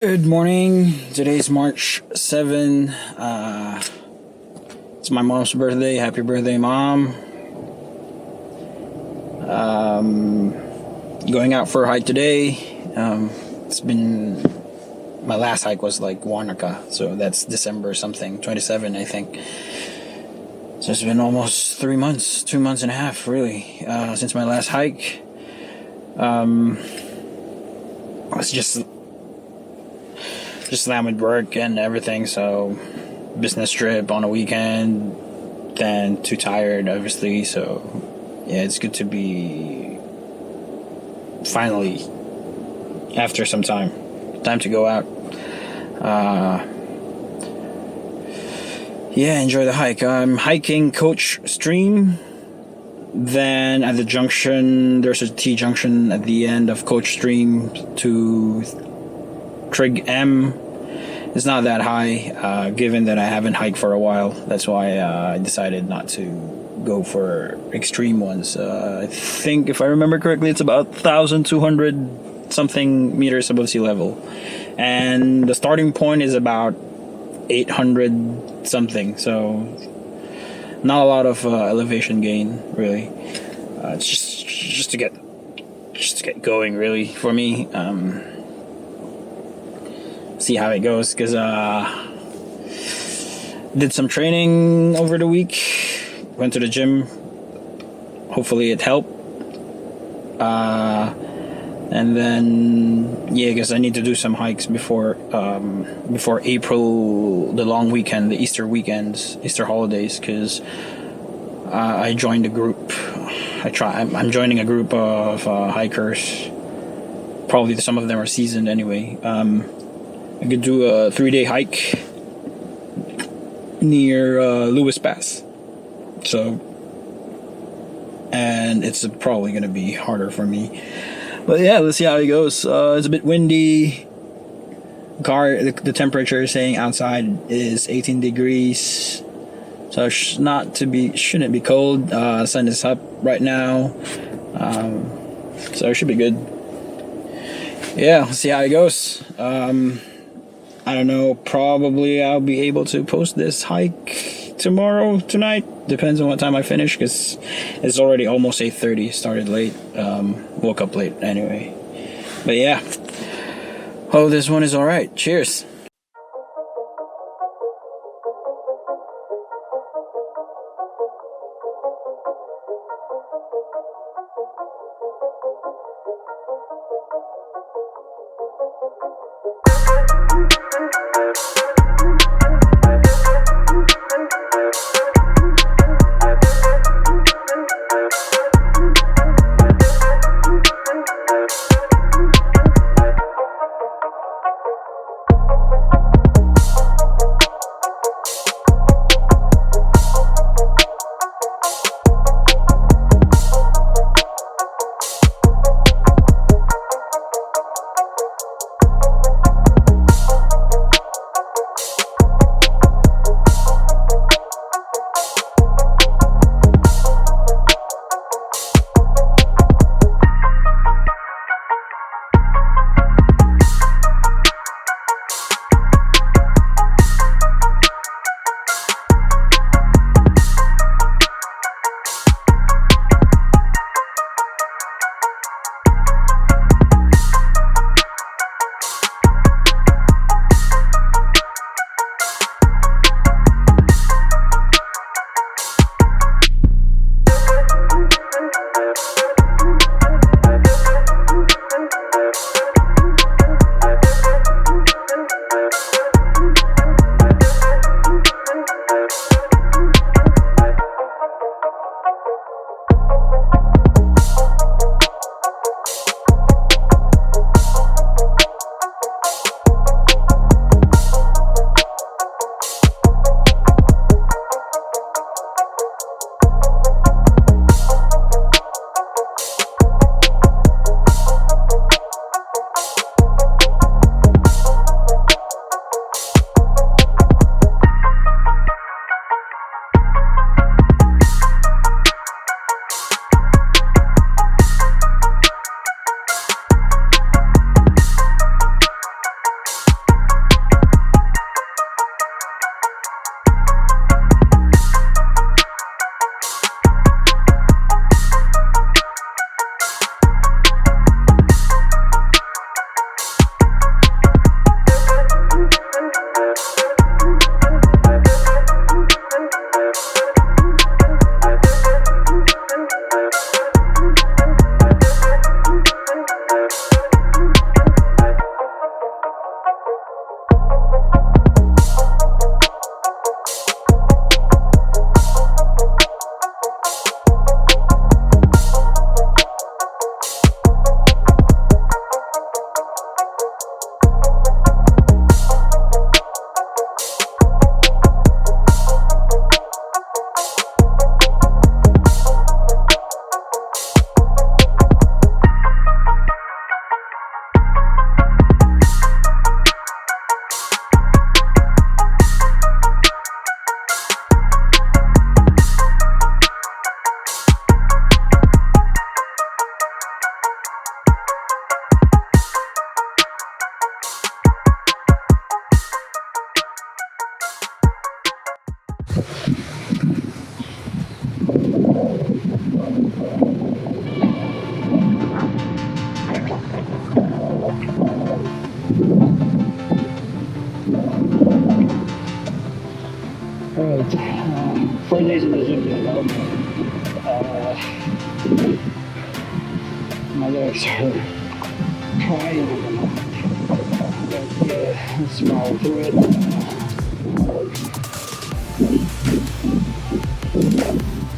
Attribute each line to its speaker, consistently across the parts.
Speaker 1: Good morning. Today's March 7. It's my mom's birthday. Happy birthday, Mom. Going out for a hike today. It's been... My last hike was like Wanaka, so that's December something, 27, I think. So it's been almost 3 months, 2 months and a half, really, since my last hike. I was just slammed with work and everything, so business trip on a weekend, then too tired, obviously, so yeah, it's good to be finally, after some time to go out. Yeah, enjoy the hike. I'm hiking Coach Stream, then at the junction, there's a T-junction at the end of Coach Stream to Trig M. It's not that high, given that I haven't hiked for a while. That's why I decided not to go for extreme ones. I think, if I remember correctly, it's about 1,200 something meters above sea level, and the starting point is about 800 something. So not a lot of elevation gain, really. It's just to get going, really, for me. See how it goes, because did some training over the week, went to the gym, hopefully it helped, and then yeah, because I need to do some hikes before April, the long weekend, the Easter weekends, Easter holidays, because I joined a group. I'm joining a group of hikers. Probably some of them are seasoned anyway. I could do a 3-day hike near Lewis Pass. So, and it's probably going to be harder for me. But yeah, let's see how it goes. It's a bit windy. The temperature is saying outside is 18 degrees. So shouldn't be cold. Sun is up right now. So it should be good. Yeah, let's see how it goes. I don't know, probably I'll be able to post this hike tonight. Depends on what time I finish, because it's already almost 8:30. Started late, woke up late anyway. But yeah, oh, this one is alright. Cheers. Alright, 4 days in the gym now. My legs are crying. But yeah, let's power through it.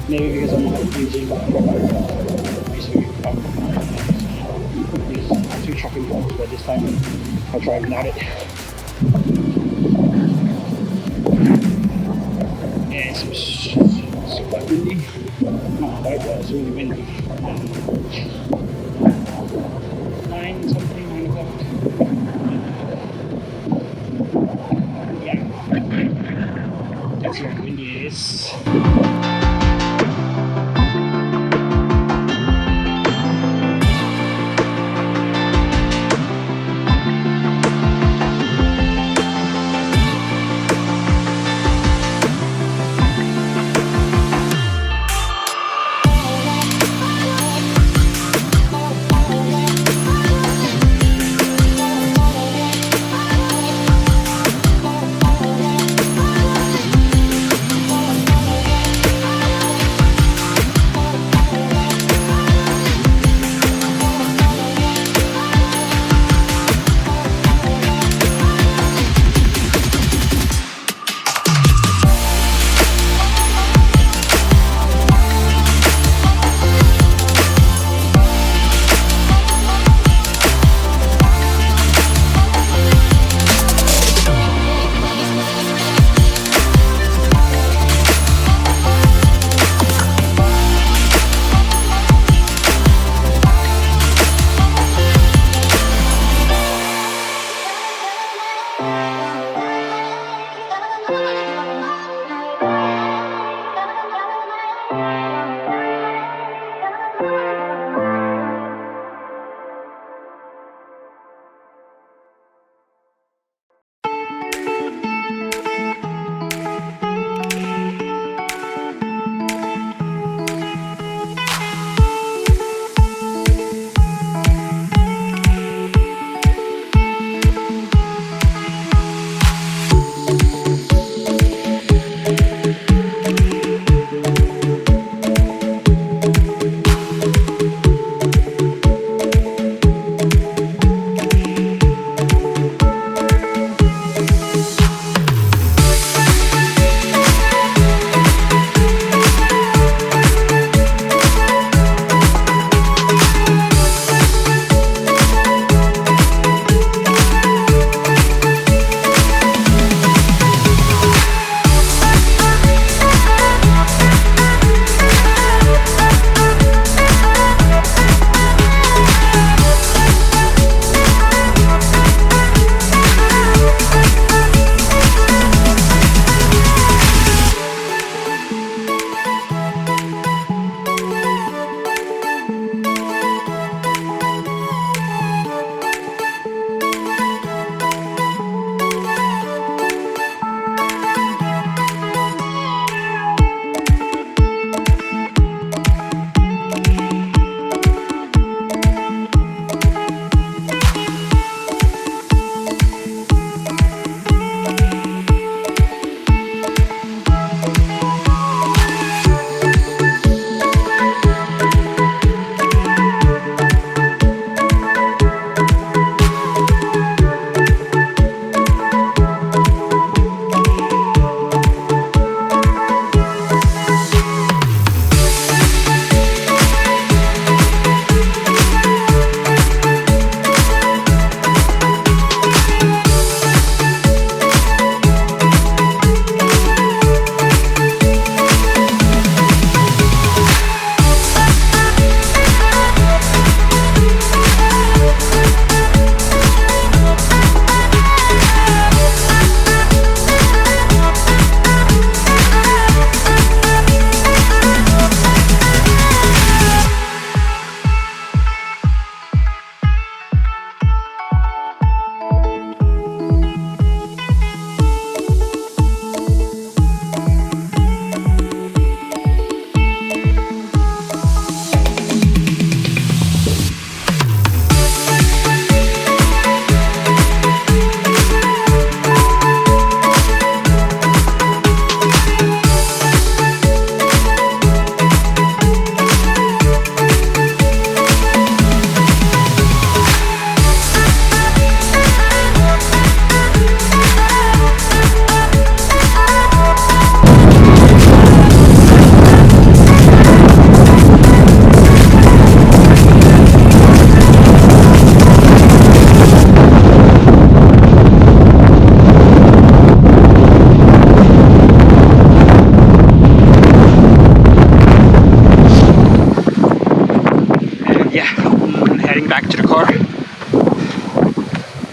Speaker 1: Maybe because I'm not using two trucking poles, but this time I'll try without it. Yeah, it's quite windy. Not quite, but it's really windy. 9 something, 9 o'clock. Yeah, that's how windy it is.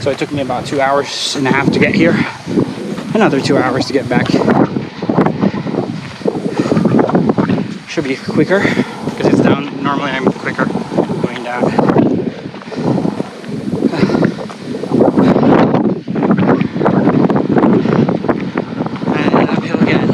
Speaker 1: So it took me about 2.5 hours to get here. Another 2 hours to get back. Should be quicker because it's down. Normally I'm quicker going down. And uphill again.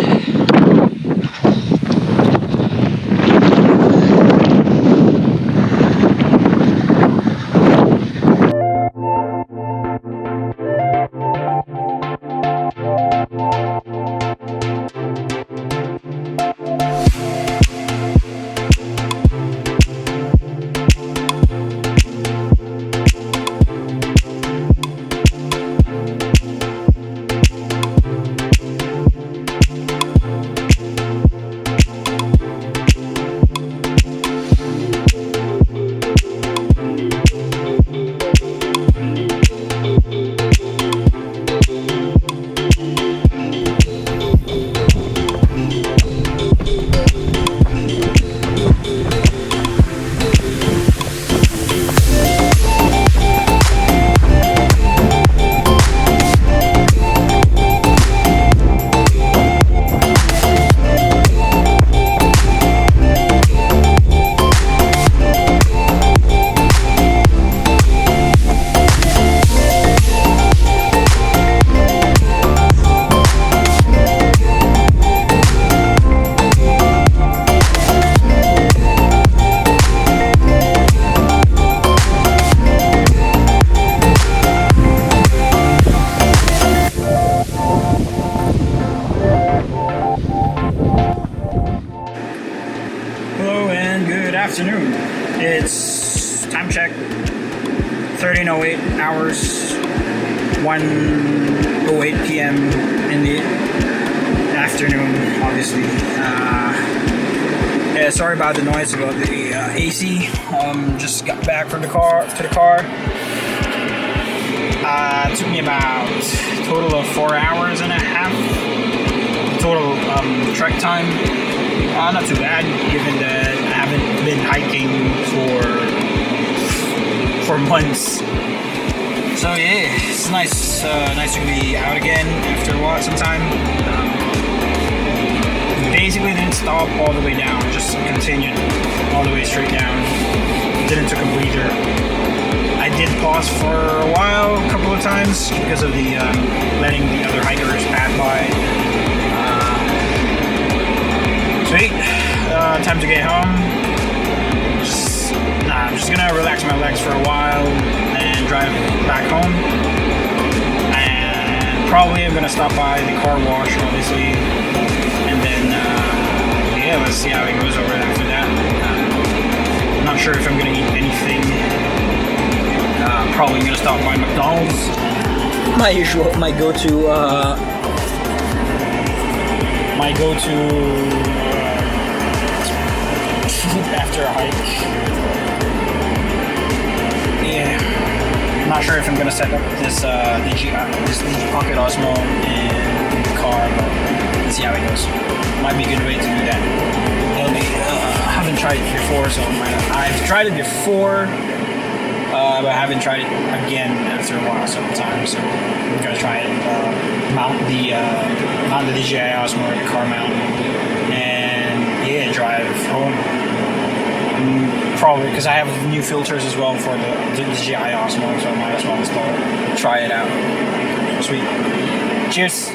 Speaker 1: Afternoon. It's time check 13:08 hours, 1:08 p.m. in the afternoon. Obviously, yeah. Sorry about the noise about the AC. Just got back from the car. It took me about a total of 4.5 hours. Total trek time. Not too bad, given that I haven't been hiking for months. So yeah, it's nice to be out again after a while, some time. Basically didn't stop all the way down, just continued all the way straight down. Didn't take a breather. I did pause for a while, a couple of times, because of the letting the other hikers pass by. Sweet. Time to get home. I'm just gonna relax my legs for a while and drive back home. And probably I'm gonna stop by the car wash, obviously, and then yeah, let's see how it goes over after that. I'm not sure if I'm gonna eat anything. Probably gonna stop by McDonald's. My go-to after a hike. Yeah, I'm not sure if I'm gonna set up this Digi Pocket Osmo in the car, but let's see how it goes. Might be a good way to do that. I haven't tried it before, so I've tried it before, but I haven't tried it again after a while, sometimes. So I'm gonna try it. Mount the DJI Osmo at the car mount, and yeah, drive home. Probably because I have new filters as well for the DJI Osmo, so I might as well try it out. Sweet. Cheers.